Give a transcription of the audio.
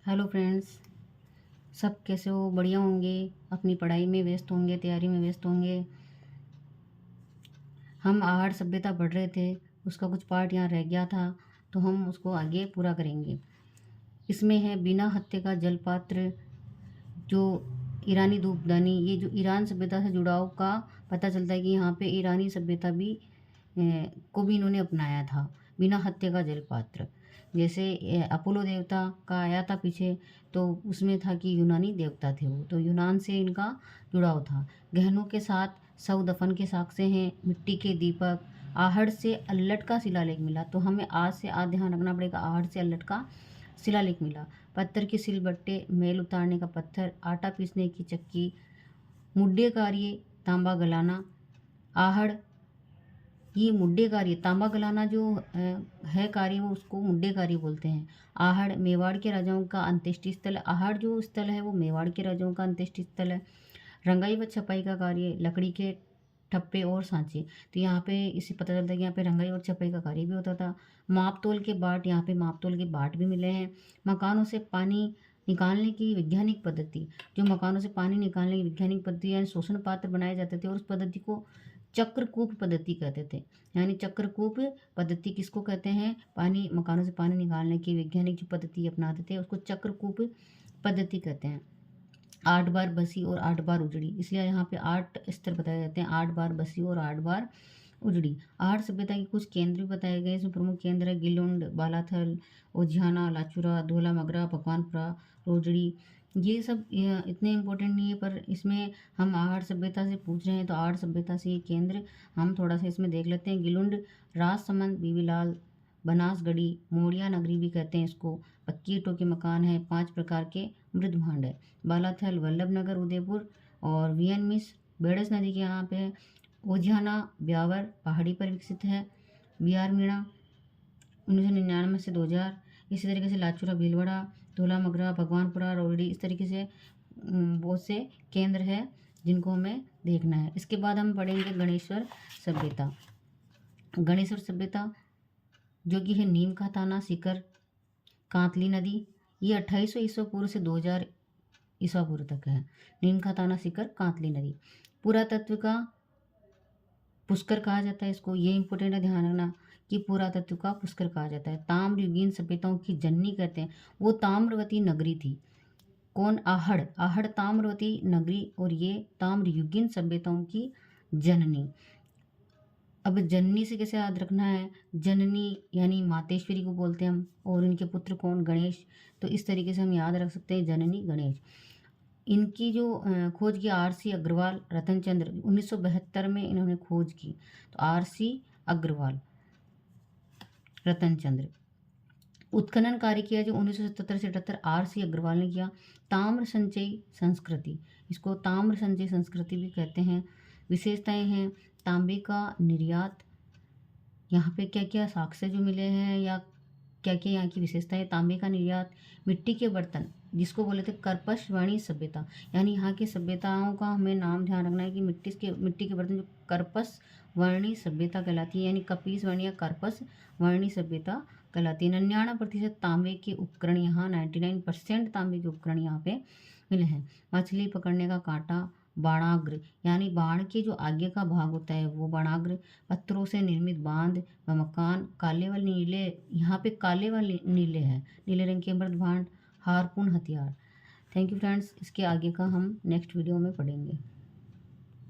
Hello friends, सब कैसे हो? बढ़िया होंगे, अपनी पढ़ाई में व्यस्त होंगे, तैयारी में व्यस्त होंगे। हम आहड़ सभ्यता पढ़ रहे थे, उसका कुछ पार्ट यहाँ रह गया था, तो हम उसको आगे पूरा करेंगे। इसमें है बिना हत्थे का जलपात्र, जो ईरानी धूपदानी। ये जो ईरान सभ्यता से जुड़ाव का पता चलता है कि यहाँ पे ईरानी सभ्यता भी को भी इन्होंने अपनाया था। बिना हत्थे का जलपात्र, जैसे अपोलो देवता का आया था पीछे, तो उसमें था कि यूनानी देवता थे वो, तो यूनान से इनका जुड़ाव था। गहनों के साथ शव दफन के साक्ष्य हैं, मिट्टी के दीपक। आहड़ से अल्लट का शिलालेख मिला, तो हमें आज से आज ध्यान रखना पड़ेगा। आहड़ से अल्लट का शिलालेख मिला। पत्थर की सिलबट्टे, मैल उतारने का पत्थर, आटा पीसने की चक्की, मुड्डे कार्य, तांबा गलाना। आहड़ ये मुड्डे कार्य, तांबा गलाना जो है कार्य, वो उसको मुड्डे कार्य बोलते हैं। आहड़ मेवाड़ के राजाओं का अंत्येष्टि स्थल। आहड़ जो स्थल है वो मेवाड़ के राजाओं का अंत्येष्टि स्थल है। रंगाई व छपाई का कार्य, लकड़ी के ठप्पे और सांचे। तो यहाँ पे इससे पता चलता है कि यहाँ पे रंगाई और छपाई का कार्य भी होता था। माप तोल के बाट, यहाँ पे माप तोल के बाट भी मिले हैं। मकानों से पानी निकालने की वैज्ञानिक पद्धति, जो मकानों से पानी निकालने की वैज्ञानिक पद्धति यानी शोषण पात्र बनाए जाते थे, और उस पद्धति को चक्रकूप पद्धति कहते थे। यानी चक्रकूप पद्धति किसको कहते हैं? पानी, मकानों से पानी निकालने की वैज्ञानिक जो पद्धति अपनाते थे उसको चक्रकूप पद्धति कहते हैं। 8 बार बसी और 8 बार उजड़ी, इसलिए यहाँ पे 8 स्तर बताए जाते हैं। 8 बार बसी और 8 बार उजड़ी। आहड़ सभ्यता के कुछ केंद्र भी बताए गए। इसमें प्रमुख केंद्र है गिलुंड, बालाथल, ओझियाना, लाचुरा, धोला मगरा, भगवानपुरा, रोजड़ी। ये सब इतने इम्पोर्टेंट नहीं है, पर इसमें हम आहड़ सभ्यता से पूछ रहे हैं, तो आहड़ सभ्यता से ये केंद्र हम थोड़ा सा इसमें देख लेते हैं। गिलुंड राजसमंद, बीबीलाल, बनासगढ़ी, मोड़िया नगरी भी कहते हैं इसको। पक्की ईंटों के मकान है। 5 प्रकार के मृद भांड है। बालाथल वल्लभ नगर उदयपुर, और वियन मिस बेड़स नदी के यहाँ पे है। ओझियाना ब्यावर पहाड़ी पर विकसित है। बिहार मीणा 1999 से 2000। इसी तरीके से लाचुरा भीलवाड़ा, धोला मगरा, भगवानपुरा, रोहिड़ी, इस तरीके से बहुत से केंद्र है जिनको हमें देखना है। इसके बाद हम पढ़ेंगे गणेश्वर सभ्यता। गणेश्वर सभ्यता जो कि है नीम का थाना, सीकर, कांतली नदी। ये 2800 ईस्वी पूर्व से 2000 ईसा पूर्व तक है। नीम का थाना, सीकर, कांतली नदी। पुरातत्व का पुष्कर कहा जाता है इसको, ये इंपॉर्टेंट है, ध्यान रखना कि पुरातत्व का पुष्कर कहा जाता है। ताम्रयुगीन सभ्यताओं की जननी कहते हैं, वो ताम्रवती नगरी थी। कौन? आहड़। आहड़ ताम्रवती नगरी, और ये ताम्रयुगीन सभ्यताओं की जननी। अब जननी से कैसे याद रखना है? जननी यानी मातेश्वरी को बोलते हैं हम, और इनके पुत्र कौन? गणेश। तो इस तरीके से हम याद रख सकते हैं जननी गणेश। इनकी जो खोज की RC अग्रवाल, रतन चंद्र, 1972 में इन्होंने खोज की। तो RC अग्रवाल, रतन चंद्र। उत्खनन कार्य किया जो 1977 से 78 RC अग्रवाल ने किया। ताम्र संचयी संस्कृति, इसको ताम्र संचयी संस्कृति भी कहते हैं। विशेषताएं हैं तांबे का निर्यात। यहाँ पे क्या क्या साक्ष्य जो मिले हैं, या क्या क्या यहाँ की विशेषता है? तांबे का निर्यात। मिट्टी के बर्तन, जिसको बोले थे कर्पश वर्णी सभ्यता, यानी यहाँ की सभ्यताओं का हमें नाम ध्यान रखना है कि मिट्टी के बर्तन जो कर्पश वर्णी सभ्यता कहलाती है, यानी कपीस वर्णी या कर्पश वर्णी सभ्यता कहलाती है। 99% तांबे के उपकरण यहाँ, 99% तांबे के उपकरण यहाँ पे मिले हैं। मछली पकड़ने का कांटा, बाणाग्र, यानी बाण के जो आगे का भाग होता है वो बाणाग्र। पत्थरों से निर्मित बांध व मकान। काले व नीले, यहाँ पे काले व नीले हैं, नीले रंग के मृद भांड। हारपून हथियार। थैंक यू फ्रेंड्स, इसके आगे का हम नेक्स्ट वीडियो में पढ़ेंगे।